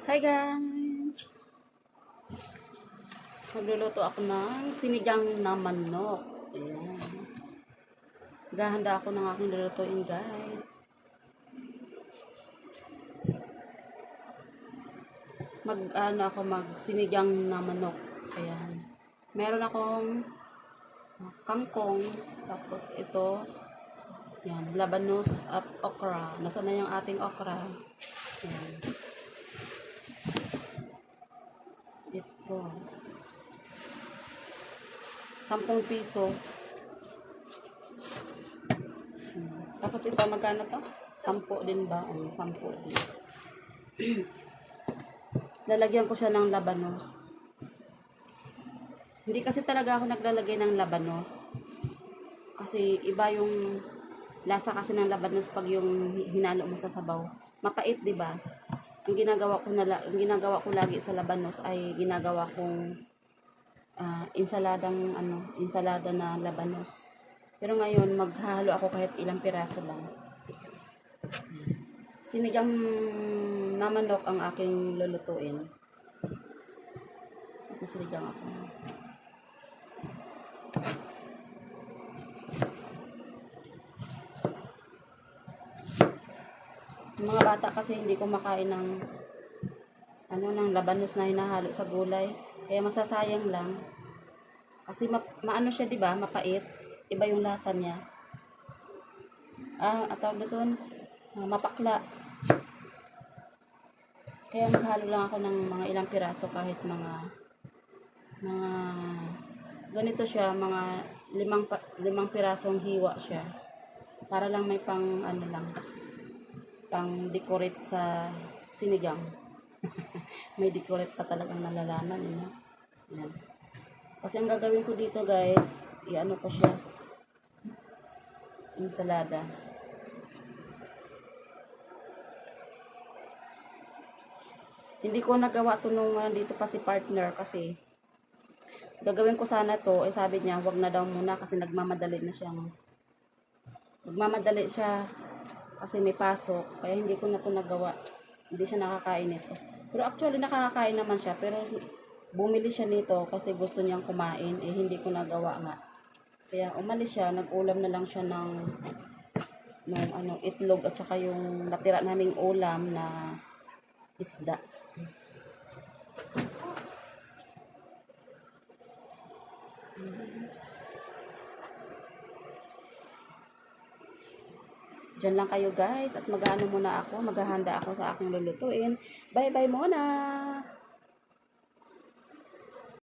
Hi guys! Magluluto ako ng sinigang na manok. Ayan. Gahanda ako ng aking lulutuin guys. Mag sinigang na manok. Ayan. Meron akong kangkong. Tapos ito. Yan. Labanos at okra. Nasaan na yung ating okra? Ayan. Ito. 10 piso. Tapos ito, magkano to? 10 din ba? 10 din. Lalagyan ko siya ng labanos. Hindi kasi talaga ako naglalagay ng labanos. Kasi iba yung lasa kasi ng labanos pag yung hinalo mo sa sabaw. Mapait, 'di ba? Ang ginagawa ko lagi sa labanos ay ginagawa kong ensalada na labanos. Pero ngayon maghahalo ako kahit ilang piraso lang. Sinigang na manok ang aking lulutuin. Sinigang ako. Yung mga bata kasi hindi kumakain ng ng labanos na hinahalo sa gulay. Kaya masasayang lang. Kasi maano siya, 'di ba? Mapait. Iba yung lasa niya. Tawag doon, mapakla. Kaya maghalo lang ako ng mga ilang piraso kahit mga ganito siya, mga limang pirasong hiwa siya. Para lang may pang pang decorate sa sinigang. May decorate pa talagang nalalaman, Yan. Kasi ang gagawin ko dito guys, i-ano ko siya, ensalada. Hindi ko nagawa to nung dito pa si partner kasi gagawin ko sana to, sabi niya wag na daw muna kasi nagmamadali siya kasi may pasok, kaya hindi ko na to nagawa. Hindi siya nakakain nito. Pero actually nakakain naman siya, pero bumili siya nito kasi gusto niyang kumain, hindi ko nagawa nga. Kaya umalis siya, nag-ulam na lang siya ng itlog at saka yung natira naming ulam na isda. Diyan lang kayo guys at maghahanda ako sa aking lulutuin. Bye bye muna!